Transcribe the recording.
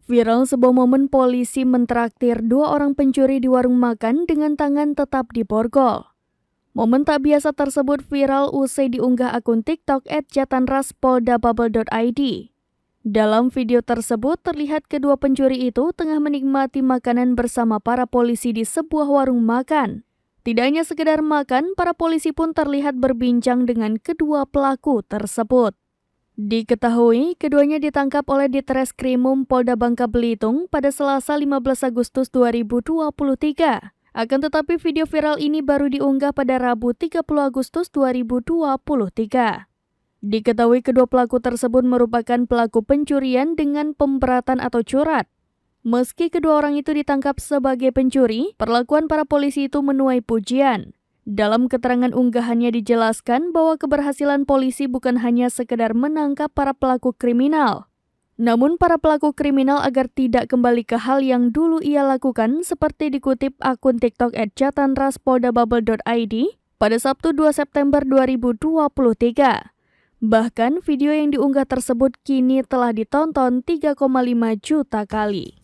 Viral sebuah momen polisi mentraktir dua orang pencuri di warung makan dengan tangan tetap diborgol. Momen tak biasa tersebut viral usai diunggah akun TikTok @jatanraspolda.bubble.id. Dalam video tersebut terlihat kedua pencuri itu tengah menikmati makanan bersama para polisi di sebuah warung makan. Tidak hanya sekedar makan, para polisi pun terlihat berbincang dengan kedua pelaku tersebut. Diketahui, keduanya ditangkap oleh Ditreskrimum Polda Bangka Belitung pada Selasa 15 Agustus 2023. Akan tetapi video viral ini baru diunggah pada Rabu 30 Agustus 2023. Diketahui kedua pelaku tersebut merupakan pelaku pencurian dengan pemberatan atau curat. Meski kedua orang itu ditangkap sebagai pencuri, perlakuan para polisi itu menuai pujian. Dalam keterangan unggahannya dijelaskan bahwa keberhasilan polisi bukan hanya sekedar menangkap para pelaku kriminal, namun para pelaku kriminal agar tidak kembali ke hal yang dulu ia lakukan seperti dikutip akun TikTok @jatanraspolda.bubble.id pada Sabtu 2 September 2023. Bahkan video yang diunggah tersebut kini telah ditonton 3,5 juta kali.